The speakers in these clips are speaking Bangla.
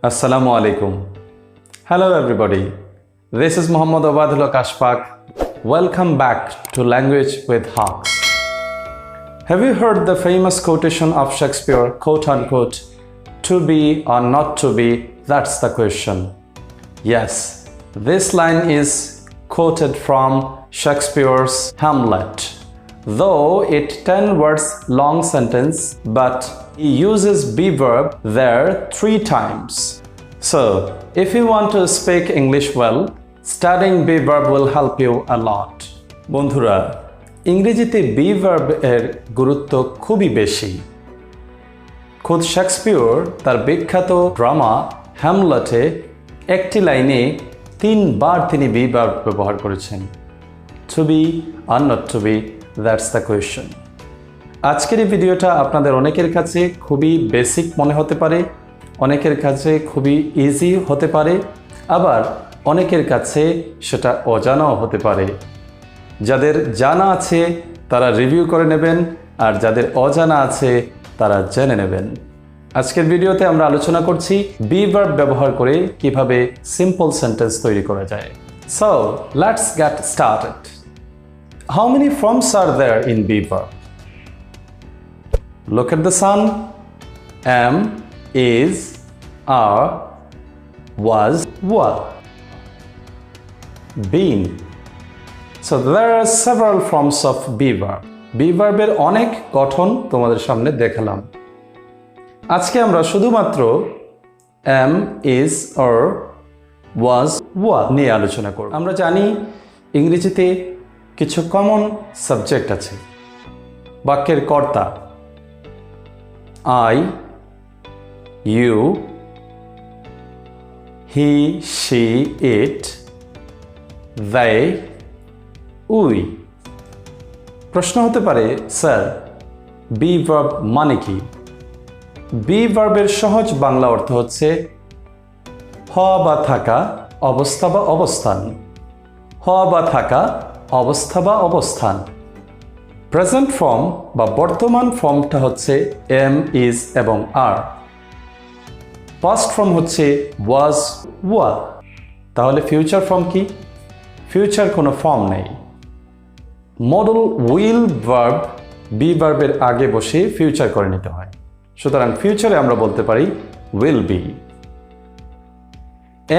Assalamu alaikum. Hello everybody. This is Muhammad Obadullah Kashpak. Welcome back to Language with Haque. Have you heard the famous quotation of Shakespeare, quote unquote, to be or not to be, that's the question. Yes, this line is quoted from Shakespeare's Hamlet. Though it 10 words long sentence, but he uses be verb there 3 times. So, if you want to speak English well, studying be verb will help you a lot. বন্ধুরা, ইংরেজিতে be verb এর গুরুত্ব খুবই বেশি। খোদ শেক্সপিয়র তার বিখ্যাত ড্রামা হ্যামলেটে একটি লাইনে 3 বার তিনি be verb ব্যবহার করেছেন। To be or not to be, that's the question. আজকের এই ভিডিওটা আপনাদের অনেকের কাছে খুবই বেসিক মনে হতে পারে, অনেকের কাছে খুবই ইজি হতে পারে, আবার অনেকের কাছে সেটা অজানাও হতে পারে। যাদের জানা আছে তারা রিভিউ করে নেবেন, আর যাদের অজানা আছে তারা জেনে নেবেন। আজকের ভিডিওতে আমরা আলোচনা করছি be verb ব্যবহার করে কিভাবে সিম্পল সেন্টেন্স তৈরি করা যায়। So, let's get started. How many forms are there in be verb? Look at the sun. Am, is, are, was, were. Been. So there are several forms of be verb. Be verb এর অনেক গঠন তোমাদের সামনে দেখালাম। আজকে আমরা শুধুমাত্র am, is, or, was, were নিয়ে আলোচনা করব। আমরা জানি ইংরেজিতে কিছু কমন সাবজেক্ট আছে। বাক্যের কর্তা I, you, he, she, it, they, we. প্রশ্ন হতে পারে, স্যার be verb মানে কি? be verb-এর সহজ বাংলা অর্থ হচ্ছে হওয়া বা থাকা, অবস্থা বা অবস্থান। হওয়া বা থাকা, অবস্থা বা অবস্থান। প্রেজেন্ট ফর্ম বা বর্তমান ফর্মটা হচ্ছে am, is এবং are। পাস্ট ফর্ম হচ্ছে was, were। তাহলে ফিউচার ফর্ম কি? ফিউচার কোনো ফর্ম নেই। মডেল উইল ভার্ব বি ভার্বের আগে বসে ফিউচার করে নিতে হয়। সুতরাং ফিউচারে আমরা বলতে পারি উইল বি।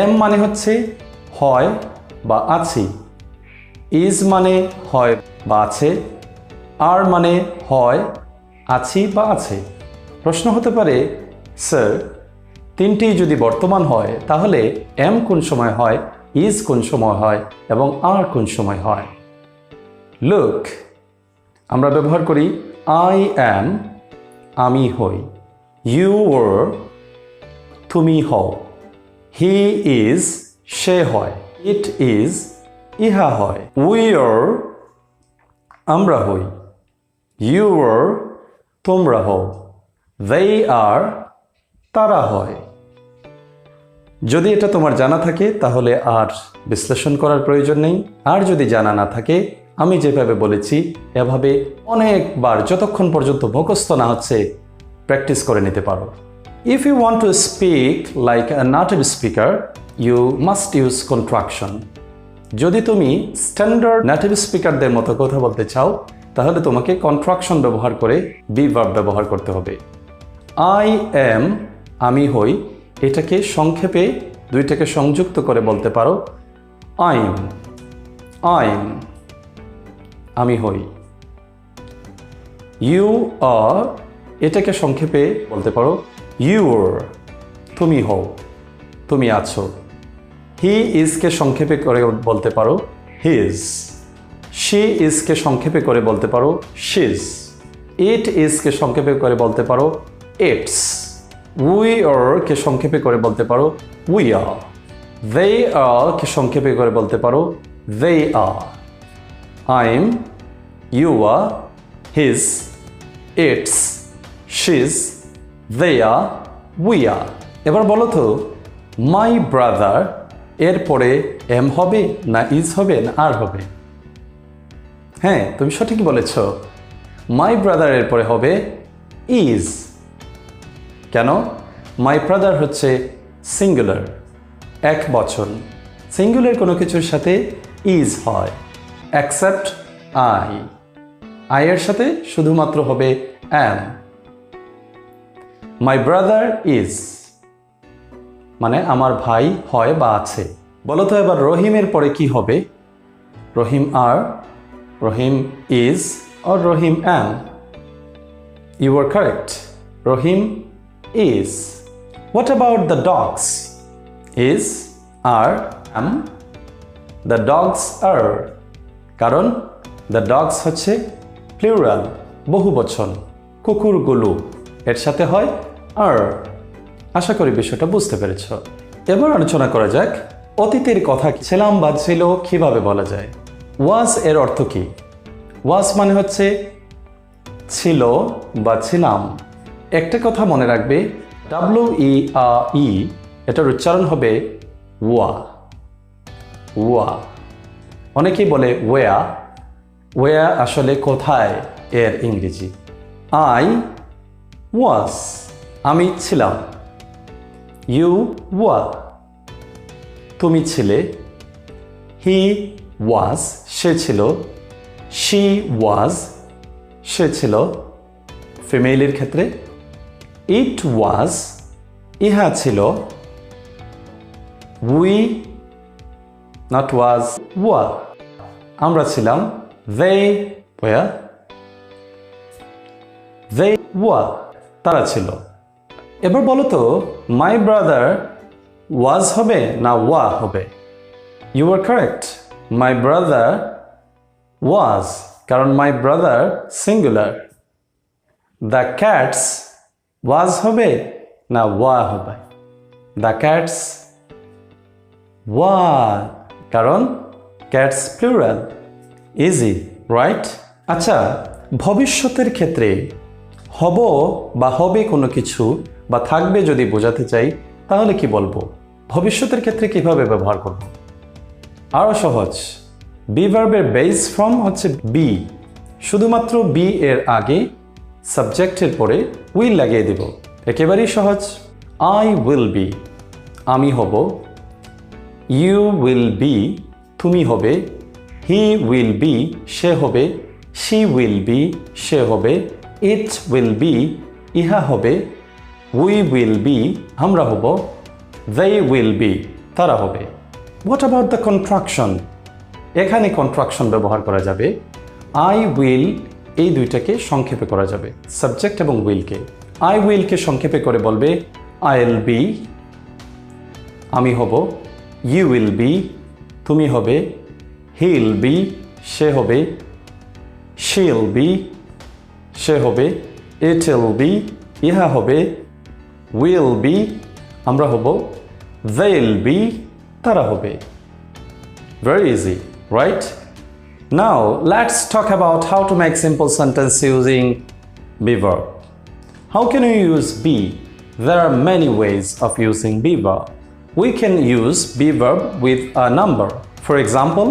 am মানে হচ্ছে হয় বা আছি। is মানে হয় বা আছে। আর মানে হয়, আছি বা আছে। প্রশ্ন হতে পারে, স্যার তিনটি যদি বর্তমান হয় তাহলে am কোন সময় হয়, is কোন সময় হয় এবং আর কোন সময় হয়? লুক, আমরা ব্যবহার করি I am, আমি হই। You were, তুমি হও। He is, সে হয়। It is, ইহা হয়। We are, আমরা হই। You were, তোমরা হও। They are, তারা হয়। যদি এটা তোমার জানা থাকে তাহলে আর বিশ্লেষণ করার প্রয়োজন নেই। আর যদি জানা না থাকে, আমি যেভাবে বলেছি এভাবে অনেকবার যতক্ষণ পর্যন্ত মুখস্থ না হচ্ছে প্র্যাকটিস করে নিতে পারো। If you want to speak like a native speaker, you must use contraction. যদি তুমি স্ট্যান্ডার্ড নেটিভ স্পিকারদের মতো কথা বলতে চাও তাহলে তোমাকে কন্ট্রাকশন ব্যবহার করে be verb ব্যবহার করতে হবে। I am, আমি হই, এটাকে সংক্ষেপে দুইটাকে সংযুক্ত করে বলতে পারো I'm, আমি হই। You are, এটাকে সংক্ষেপে বলতে পারো you are, তুমি হও, তুমি আছো। He is কে সংক্ষেপে করে বলতে পারো his। She is কে সংক্ষেপে করে বলতে পারো she's। It is কে সংক্ষেপে করে বলতে পারো it's। We are কে সংক্ষেপে করে বলতে পারো we are। They are কে সংক্ষেপে করে বলতে পারো they are। I'm, you are, his, it's, she's, they are, we are। এবার বলো তো my brother এরপরে am হবে না is হবে না আর হবে? হ্যাঁ, তুমি সঠিকই বলেছ। মাই ব্রাদার এর পরে হবে is। কেন? মাই ব্রাদার হচ্ছে সিঙ্গুলার, এক বচন। সিঙ্গুলার কোনো কিছুর সাথে ইজ হয়, অ্যাকসেপ্ট আই। আইয়ের সাথে শুধুমাত্র হবে অ্যাম। মাই ব্রাদার ইজ, মানে আমার ভাই হয় বা আছে। বলো তো এবার রহিমের পরে কি হবে? Rahim are, Rahim is, or Rahim am? You are correct. Rahim is. What about the dogs? Is, are, am. The dogs are. কারণ the dogs হচ্ছে প্লুরাল, বহুবচন। কুকুরগুলো এর সাথে হয় are. আশা করি বিষয়টা বুঝতে পেরেছ। এবার আলোচনা করা যাক অতীতের কথা ছিলাম বা ছিল কিভাবে বলা যায়। was এর অর্থ কি? was মানে হচ্ছে ছিল বা ছিলাম। একটা কথা মনে রাখবে, WERE এটার উচ্চারণ হবে ওয়া, ওয়া। অনেকেই বলে ওয়া, ওয়া আসলে কোথায় এর ইংরেজি। I was, আমি ছিলাম। You were, তুমি ছিলে। He was, সে ছিল। She was, সে ছিল ফিমেলের ক্ষেত্রে। It was, ইহা ছিল। We, not was, were, আমরা ছিলাম। They were, they were, তারা ছিল। এবার বলো তো মাই ব্রাদার was হবে না ওয়া হবে? You are correct. My brother was, কারণ my brother singular. The cats was হবে না ওয়া হবে? The cats were, কারণ cats plural. Easy, right? আচ্ছা, ভবিষ্যতের ক্ষেত্রে হব বা হবে কোনো কিছু বা থাকবে যদি বোঝাতে চাই তাহলে কি বলবো? ভবিষ্যতের ক্ষেত্রে কিভাবে ব্যবহার করব? আরও সহজ, বি ভার্বের বেস ফর্ম হচ্ছে বি। শুধুমাত্র বি এর আগে সাবজেক্টের পরে উইল লাগিয়ে দেব। একেবারেই সহজ। আই উইল বি, আমি হব। ইউ উইল বি, তুমি হবে। হি উইল বি, সে হবে। শি উইল বি, সে হবে। ইট উইল বি, ইহা হবে। উই উইল বি, আমরা হব। they will be, তারা হবে। What about the contraction? এখানে contraction ব্যবহার করা যাবে। I will, এই দুইটাকে সংক্ষেপে করা যাবে, সাবজেক্ট এবং উইলকে। I will কে সংক্ষেপে করে বলবে I'll be, আমি হব। You will be, তুমি হবে। He'll be, সে হবে। She'll be, সে হবে। It'll be, ইহা হবে। Will be, আমরা হব। They'll be, তারা হবে। Very easy, right? Now, let's talk about how to make simple sentence using be verb. How can you use be? There are many ways of using be verb. We can use be verb with a number. For example,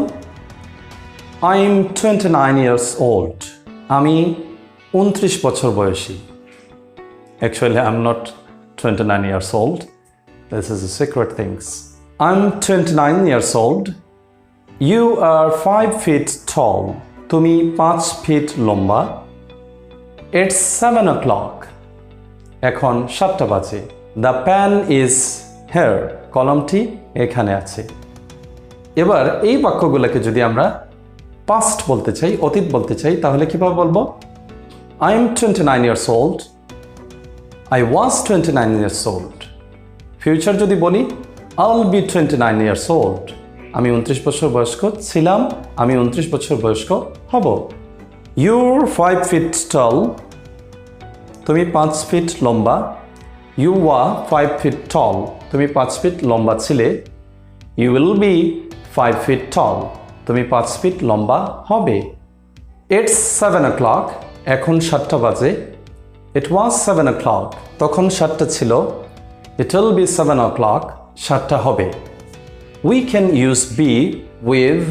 I'm 29 years old. আমি 29 বছর বয়সী। Actually, I'm not 29 years old. This is a secret things. I'm 29 years old. You are 5 feet tall. তুমি 5 ফিট লম্বা। It's 7 o'clock. এখন 7টা বাজে। The pen is here. কলমটি এখানে আছে। এবার এই বাক্যগুলোকে যদি আমরা past বলতে চাই, অতীত বলতে চাই, তাহলে কিভাবে বলবো? I'm 29 years old. I was 29 years old. Future যদি বলি I'll be 29 years old. আমি 29 বছর বয়স্ক ছিলাম, আমি 29 বছর বয়স্ক হব। You're 5 feet tall. তুমি 5 ফিট লম্বা। You were 5 feet tall. তুমি 5 ফিট লম্বা ছিলে। You will be 5 feet tall. তুমি 5 ফিট লম্বা হবে। It's 7 o'clock. এখন 7টা বাজে। It was 7 o'clock. তখন 7টা ছিল। It will be 7 o'clock. 7টা হবে। We can use be with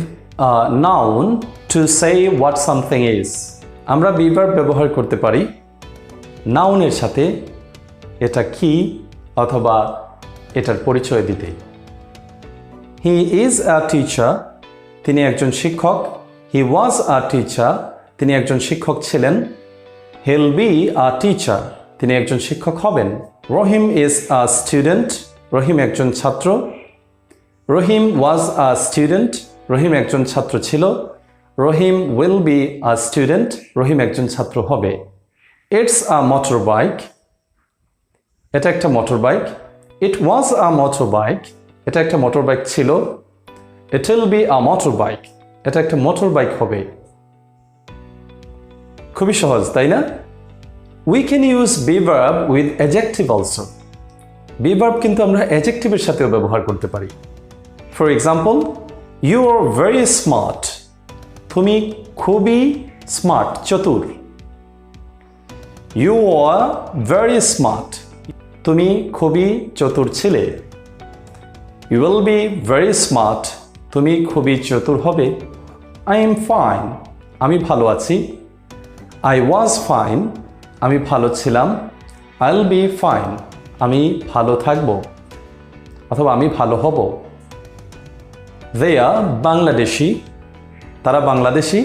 a noun to say what something is. আমরা be verb ব্যবহার করতে পারি নাউনের সাথে এটা কি অথবা এটার পরিচয় দিতে। হি ইজ আ টিচার, তিনি একজন শিক্ষক। হি ওয়াজ আ টিচার, তিনি একজন শিক্ষক ছিলেন। হিল বি আ টিচার, তিনি একজন শিক্ষক হবেন। রহিম ইজ আ স্টুডেন্ট, রহিম একজন ছাত্র। রহিম ওয়াজ আ স্টুডেন্ট, রহিম একজন ছাত্র ছিল। Rahim will be a student, Rahim একজন ছাত্র হবে। ইটস আ মোটর বাইক, এটা একটা motorbike. It was a motorbike, এটা একটা মোটর বাইক ছিল। It will be a motorbike, এটা একটা মোটর বাইক হবে। খুবই সহজ, তাই না? We can use be verb with adjective also. Be verb কিন্তু আমরা অ্যাডজেক্টিভের সাথেও ব্যবহার করতে পারি। For example, you are very smart, তুমি খুবই স্মার্ট, চতুর। ইউ আর ভেরি স্মার্ট, তুমি খুবই চতুর ছিলে। You will be very smart, তুমি খুবই চতুর হবে। আই এম ফাইন, আমি ভালো আছি। আই ওয়াজ ফাইন, আমি ভালো ছিলাম। আই উইল বি ফাইন, আমি ভালো থাকব অথবা আমি ভালো হব। দে আর বাংলাদেশি, তারা বাংলাদেশি।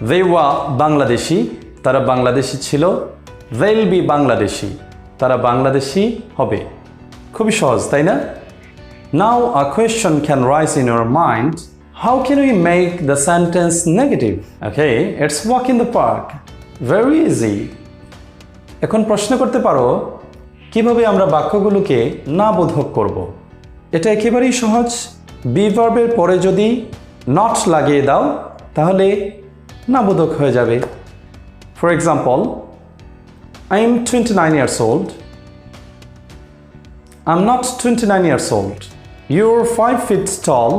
দে ওয়ার বাংলাদেশি, তারা বাংলাদেশি ছিল। দে উইল বি বাংলাদেশি, তারা বাংলাদেশি হবে। খুবই সহজ, তাই না? Now a question can rise in your mind, how can we make the sentence negative? Okay, it's walk in the park. Very easy. এখন প্রশ্ন করতে পারো, কিভাবে আমরা বাক্যগুলোকে না বোধক করব? এটা একেবারেই সহজ। বি ভার্বের পরে যদি নট লাগিয়ে দাও তাহলে না বোধক হয়ে যাবে। For example, I am 29 years old. I'm not 29 years old. You're 5 feet tall.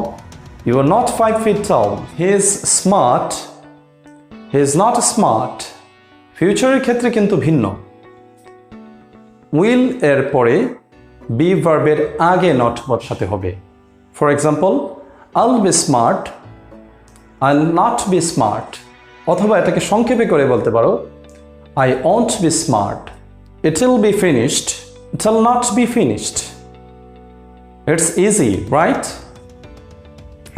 You are not 5 feet tall. He is smart. He is not smart. ফিউচারের ক্ষেত্রে কিন্তু ভিন্ন। উইল এর পরে বি ভার্বের আগে নট বসাতে হবে। For example, I'll be smart. I'll not be smart. অথবা এটাকে সংক্ষেপে করে বলতে পারো, I won't be smart. It will be finished. It will not be finished. It's easy, right?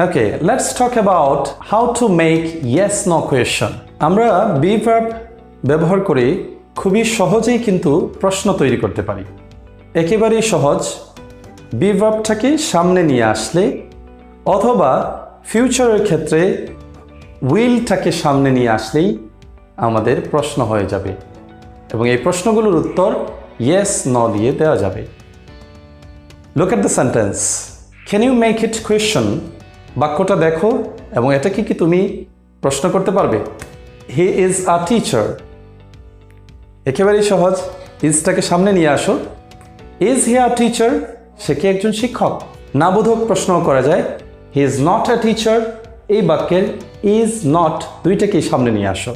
Okay, let's talk about how to make yes/no question. আমরা be verb ব্যবহার করে খুবই সহজেই কিন্তু প্রশ্ন তৈরি করতে পারি। একেবারেই সহজ। be verbটাকে সামনে নিয়ে আসলে অথবা ফিউচারের ক্ষেত্রে উইলটাকে সামনে নিয়ে আসলেই আমাদের প্রশ্ন হয়ে যাবে এবং এই প্রশ্নগুলোর উত্তর yes/no দিয়ে দেওয়া যাবে। Look at the sentence. Can you make it question? বাক্যটা দেখো এবং এটাকে কি তুমি প্রশ্ন করতে পারবে? He is a teacher. একেবারেই সহজ। ইজটাকে সামনে নিয়ে আসো। Is he a teacher? সে কি একজন শিক্ষক? না বোধক প্রশ্ন করা যায়। He is not a teacher. এই বাক্যের is not দুইটাকেই সামনে নিয়ে আসো।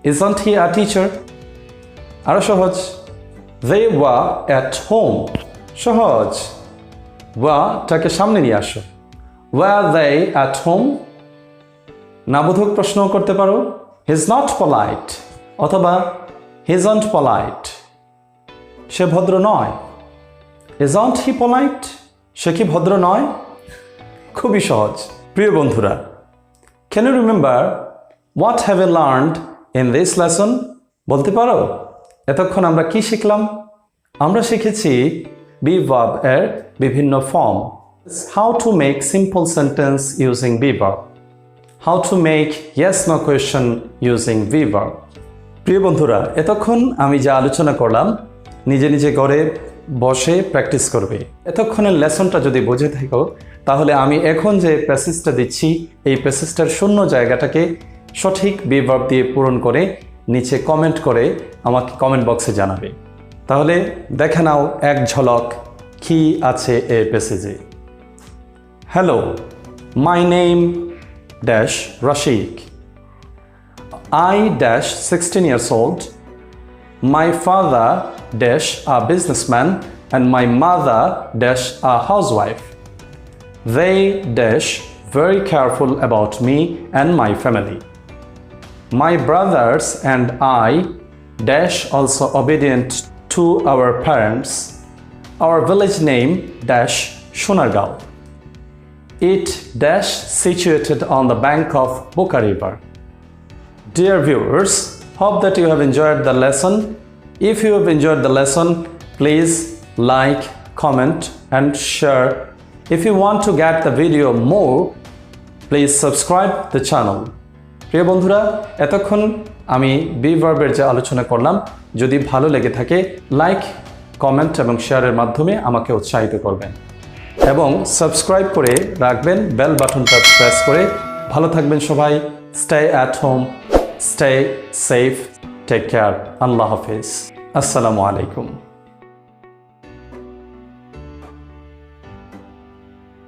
Isn't he a teacher? আরো সহজ। They were at home. সহজ। ওয়াটাকে সামনে নিয়ে আসো। Were they at home? না বোধক প্রশ্ন করতে পারো। He's not polite. অথবা he isn't polite. সে ভদ্র নয়। Isn't he polite? সে কি ভদ্র নয়? খুবই সহজ। প্রিয় বন্ধুরা, can you remember what have you learned in this lesson? বলতে পারো এতক্ষণ আমরা কি শিখলাম? আমরা শিখেছি be verb এর বিভিন্ন form. How to make simple sentence using be verb. How to make yes/no question using be verb. প্রিয় বন্ধুরা, এতক্ষণ আমি যা আলোচনা করলাম নিজে নিজে ঘরে বসে প্র্যাকটিস করবে। এতক্ষণের লেসনটা যদি বুঝে থাকো তাহলে আমি এখন যে প্যাসেজটা দিচ্ছি এই প্যাসেজটার শূন্য জায়গাটাকে সঠিক be verb দিয়ে পূরণ করে নিচে কমেন্ট করে আমাকে কমেন্ট বক্সে জানাবে। তাহলে দেখে নাও এক ঝলক কি আছে এই প্যাসেজে। Hello, my name dash Rashik. I dash 16 years old. My father dash a businessman and my mother dash a housewife. They dash very careful about me and my family. My brothers and I dash also obedient to our parents. our village name dash Sonargaon. It dash situated on the bank of Boka River. Dear viewers, hope that you have enjoyed the lesson. If you have enjoyed the lesson, please like, comment and share. If you want to get the video more, please subscribe the channel. প্রিয় বন্ধুরা, এতক্ষণ আমি বি ভার্বের যে আলোচনা করলাম, যদি ভালো লেগে থাকে লাইক, কমেন্ট এবং শেয়ারের মাধ্যমে আমাকে উৎসাহিত করবেন এবং সাবস্ক্রাইব করে রাখবেন, বেল বাটনটা প্রেস করে। ভালো থাকবেন সবাই। Stay at home, stay safe, take care. আল্লাহ হাফেজ। আসসালামু আলাইকুম।